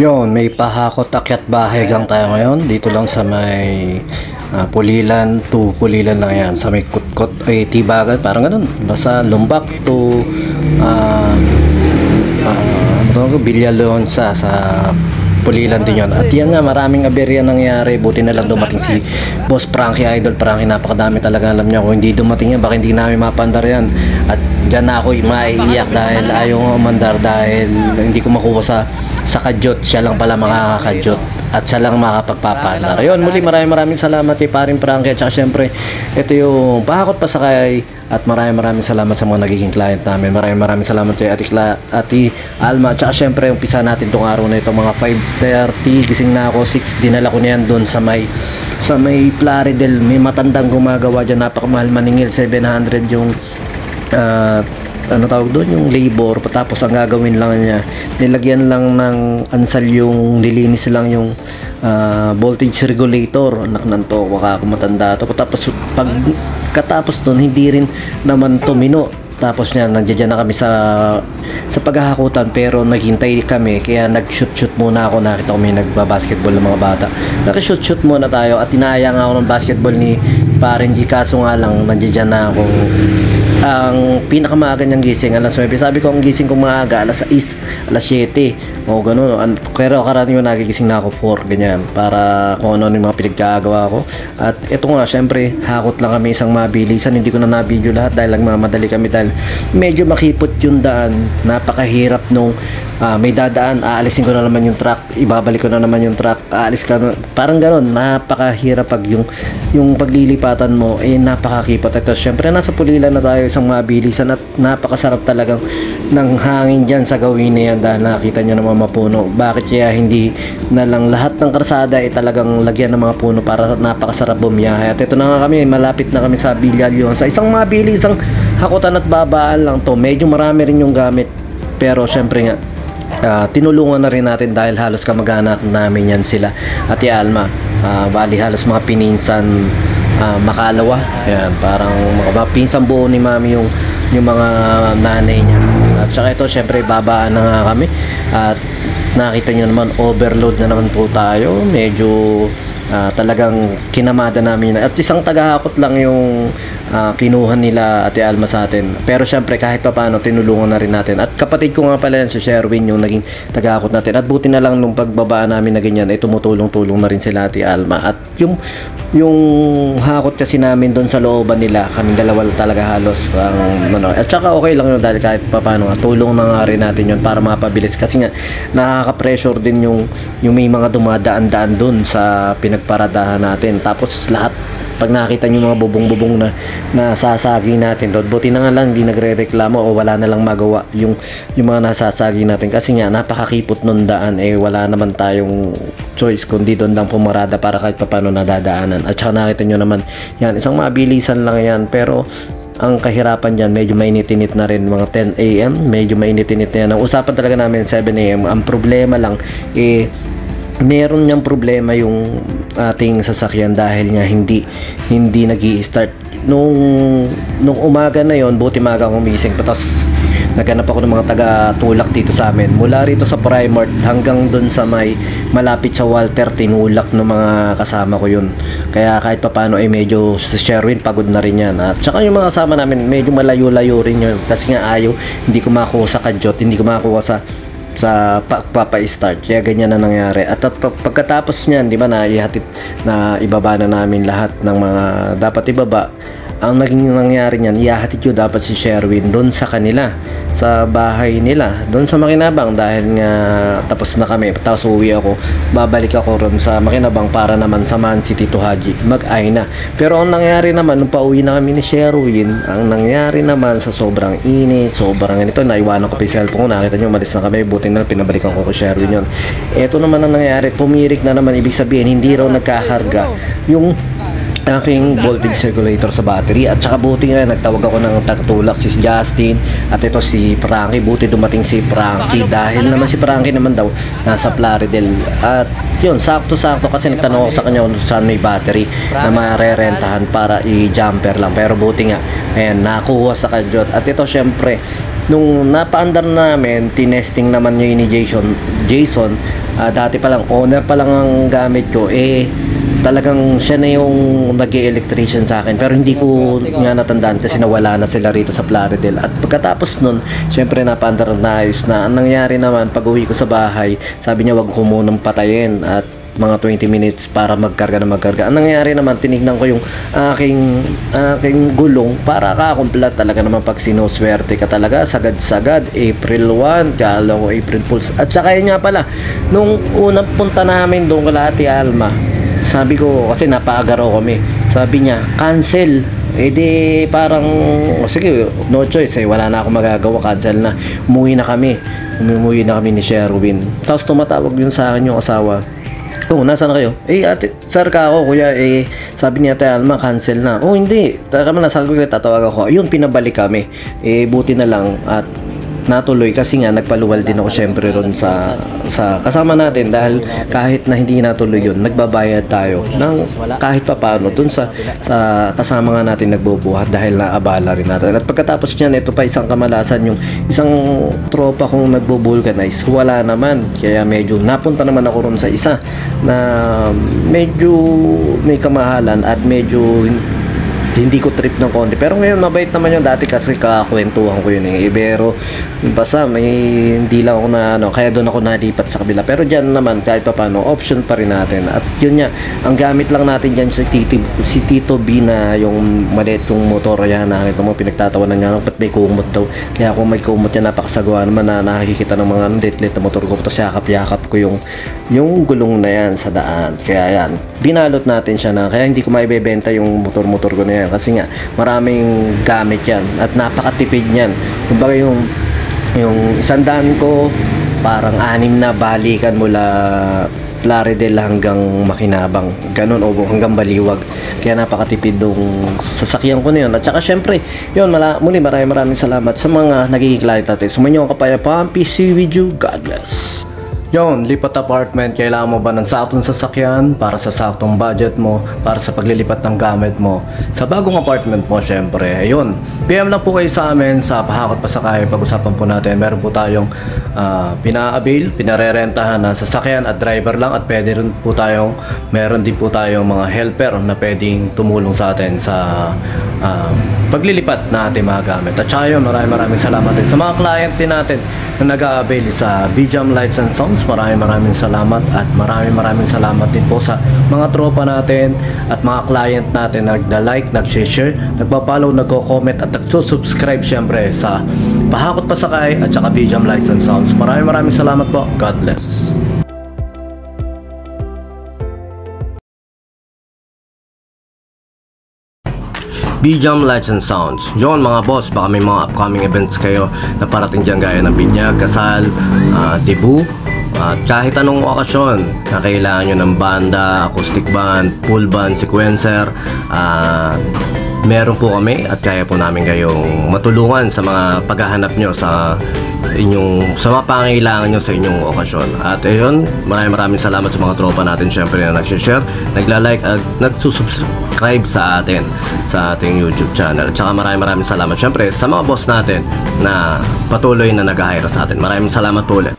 Yon, may pahakot akyat bahay gang tayo ngayon. Dito lang sa may Pulilan to Pulilan lang yan. Sa may Kutkot, ay Tibagan, parang ganun. Basta Lumbak to Bilyalon sa Pulilan din yun. At yan nga, maraming aberya nangyari. Buti na lang dumating si Boss Frankie, Idol Frankie. Napakadami talaga, alam niya. Kung hindi dumating yan, baka hindi namin mapandar yan. At dyan na ako maiiyak dahil ayaw umandar dahil hindi ko makuha sa kadyot. Siya lang pala makakadyot at siya lang makapagpapandar. Ayun, muli maraming salamat kay Paring Frankie. At saka syempre, ito yung pahakot pa sa kay. At maraming salamat sa mga nagiging client namin. Maraming salamat kay Ati Alma. At saka syempre, umpisa natin tong araw na ito. Mga 5:30, gising na ako. 6, dinala ko na yan doon sa may Plaridel. May matandang gumagawa dyan. Napakamahal maningil. 700 yung ano tawag doon, yung labor. Tapos ang gagawin lang niya, nilagyan lang ng ansal, yung nilinis lang yung voltage regulator. Anak ng to, waka ako matanda to. Tapos pagkatapos doon, hindi rin naman tumino. Tapos niya, nandiyan na kami sa paghahakutan, pero naghintay kami, kaya nag-shoot muna ako. Nakita ko may nagba-basketball ng mga bata. Nag-shoot muna tayo at inaya nga ako ng basketball ni Paring G, kaso nga lang, nandiyan na ako. Ang pinakamaaga niyang gising alas 9. Sabi ko ang gising ko maaga alas 6, alas 7 o gano'n. Pero karaniwan nagigising na ako 4, ganyan, para kung ano yung mga pinagkagawa ko. At ito nga, syempre hakot lang kami, isang mabilisan. Hindi ko na na-video lahat dahil nagmamadali kami, dahil medyo makipot yung daan. Napakahirap nung may dadaan, aalisin ko na naman yung truck, ibabalik ko na naman yung truck, aalis ka na, parang gano'n. Napakahirap pag yung paglilipatan mo napakakipot. Ito syempre nasa Pulilan na tayo, isang mabilisan, at napakasarap talagang ng hangin dyan sa gawin na yan, dahil nakita nyo naman mapuno. Bakit kaya hindi na lang lahat ng karsada talagang lagyan ng mga puno para napakasarap bumiyahe. At ito na nga kami, malapit na kami sa Bilyalyon, sa isang mabilisang hakutan at babaan lang to. Medyo marami rin yung gamit, pero syempre nga tinulungan na rin natin dahil halos kamag-anak namin yan sila. At Alma, bali halos mga pininsan makalawa, ayan, parang mga pinsang buo ni mami yung mga nanay niya. At saka ito syempre babaan na nga kami, at nakita nyo naman overload na naman po tayo. Medyo talagang kinamada namin, at isang tagahakot lang yung kinuha nila Ate Alma sa atin. Pero syempre kahit pa paano tinulungan na rin natin. At kapatid ko nga pala yan, si Sherwin, yung naging tagahakot natin. At buti na lang nung pagbaba namin na ganyan, tumutulong-tulong na rin sila Ate Alma. At yung hakot kasi namin doon sa looban nila, kaming dalawa talaga halos at saka okay lang yun, dahil kahit pa paano tulong na nga rin natin yun para mapabilis. Kasi nga nakaka-pressure din yung may mga dumadaan-daan doon sa pinagparadahan natin. Tapos lahat, pag nakita nyo mga bubong-bubong na nasasagi natin doon, buti na nga lang hindi nagre-reklamo o wala na lang magawa yung mga nasasagi natin, kasi nga napakakipot nun daan. Wala naman tayong choice kundi doon lang pumarada para kahit paano nadadaanan. At saka nakita nyo naman yan, isang mabilisan lang yan, pero ang kahirapan dyan, medyo mainit-init na rin. Mga 10 AM, medyo mainit-init na yan. Ang usapan talaga namin 7 AM. Ang problema lang meron niyang problema yung ating sasakyan, dahil nga hindi nag-i-start nung umaga na yon. Buti maga akong umising, tapos naghanap ako ng mga taga-tulak dito sa amin. Mula rito sa Primart hanggang dun sa may malapit sa Walter, tinulak ng mga kasama ko yun. Kaya kahit papaano medyo si Sherwin pagod na rin yan. At saka yung mga kasama namin medyo malayo-layo rin yun, kasi nga hindi ko makuha sa kadyot, hindi ko makuha sa papa-start, kaya ganyan na nangyari. At pagkatapos niyan, di ba, na ibaba na namin lahat ng mga dapat ibaba. Ang naging nangyari niyan, ihahatid ko dapat si Sherwin doon sa kanila, sa bahay nila, doon sa Makinabang, dahil nga tapos na kami. Tapos uwi ako, babalik ako ron sa Makinabang para naman sa Man City to Haji, mag-Aina. Pero ang nangyari naman, nung pauwi na kami ni Sherwin, ang nangyari naman sa sobrang init, sobrang ganito, naiwanan ko pa yung cellphone ko. Nakita nyo, malis na kami, buti na pinabalikan ko Sherwin yun. Ito naman ang nangyari, tumirik na naman, ibig sabihin hindi raw nagkakarga yung aking voltage regulator sa battery. At saka buti nga nagtawag ako ng tagatulak, si Justin, at ito si Frankie. Buti dumating si Frankie, dahil naman si Frankie naman daw nasa Plaridel. At yun, sakto-sakto, kasi nagtanong ako sa kanya kung saan may battery na marerentahan para i-jumper lang. Pero buti nga, ayan, nakuha sa kadyot. At ito syempre, nung napaandar namin, tinesting naman niya ni Jason, dati pa lang, owner pa lang ang gamit ko, talagang siya na yung nag-electrician sa akin, pero hindi ko nga natandaan kasi nawala na sila rito sa Plaridel. At pagkatapos nun, syempre napaandar na ayos na. Ang nangyari naman, pag uwi ko sa bahay, sabi niya wag ko munang patayin at mga 20 minutes para magkarga na magkarga. Ang nangyari naman, tinignan ko yung aking gulong para kakumplat. Talaga naman pag sinuswerte ka talaga, sagad-sagad, April 1, kala ko April Fools. At saka yun nga pala, nung unang punta namin doon kala Ate Alma, sabi ko, kasi napaagaro kami, sabi niya, cancel. Di parang, sige, no choice, wala na akong magagawa, cancel na. Umuwi na kami ni Sherwin. Tapos tumatawag yun sa akin yung asawa. Oh, nasaan na kayo? Ate, sir ka ako, kuya. Sabi niya, Ate Alma, cancel na. Oh, hindi. Taka man, sabi ko, tatawag ako. Ayun, pinabalik kami. Buti na lang at natuloy kasi nga nagpaluwal din ako syempre ron sa kasama natin, dahil kahit na hindi natuloy yun, nagbabayad tayo ng kahit papano dun sa kasama nga natin nagbubuhat, dahil naabala rin natin. At pagkatapos niyan, ito pa isang kamalasan, yung isang tropa kong nagbo-vulcanize, wala naman. Kaya medyo napunta naman ako ron sa isa na medyo may kamahalan at medyo hindi ko trip ng konti, pero ngayon mabait naman yun. Dati kasi kakwentuhan ko yun pero basta may hindi lang ako na kaya doon ako nalipat sa kabila. Pero dyan naman kahit pa paano, option pa rin natin. At yun nga, ang gamit lang natin dyan si Tito B na yung maliit yung motor. Yan, nakita mo, pinagtatawanan nga ba't may kumot daw. Kaya kung may kumot yan, napakasagawa naman na nakikita ng mga lit-lit na motor ko. Tapos yakap-yakap ko yung gulong na yan sa daan. Kaya yan, binalot natin siya na, kaya hindi ko maibebenta yung motor-motor ko na yan, kasi nga maraming gamit yan at napakatipid niyan. Kumbaga yung 100 ko parang 6 na balikan mula Plaridel hanggang Makinabang, ganun, o hanggang Baliwag. Kaya napakatipid ng sasakyan ko na yun. At saka syempre yun, muli maraming salamat sa mga nagiging client natin. Sumanyo ang kapayapaan. Peace with you. God bless. Yon, lipat apartment, kailangan mo ba ng saktong sasakyan para sa saktong budget mo, para sa paglilipat ng gamit mo sa bagong apartment mo? Syempre, ayun, PM lang po kayo sa amin sa Pahakot Pasakay. Pag-usapan po natin, meron po tayong pinarerentahan na sasakyan at driver lang, at pwede rin po tayong, meron din po tayong mga helper na pwedeng tumulong sa atin sa paglilipat na ating mga gamit. At saka yun, maraming salamat din sa mga client din natin na nag-a-avail sa BJAM Lights and Sounds. Maraming salamat, at maraming salamat din po sa mga tropa natin at mga client natin na nagda-like, nag-share, nagpa-follow, nagko-comment at nagsusubscribe syempre sa Pahakot Pasakay at saka BJAM Lights and Sounds. Maraming salamat po. God bless. BJAM Lights and Sounds. Yon mga boss, baka may mga upcoming events kayo na parating dyan, gaya ng binyag, kasal, debut, at kahit anong okasyon na kailangan nyo ng banda, acoustic band, full band, sequencer, meron po kami at kaya po namin kayong matulungan sa mga paghahanap nyo sa mga pangailangan nyo sa inyong okasyon. At ayun, maraming salamat sa mga tropa natin syempre na nag-share, nagla-like at nagsusubscribe sa atin sa ating YouTube channel. At saka maraming salamat syempre sa mga boss natin na patuloy na nag-hire sa atin. Maraming salamat po ulit.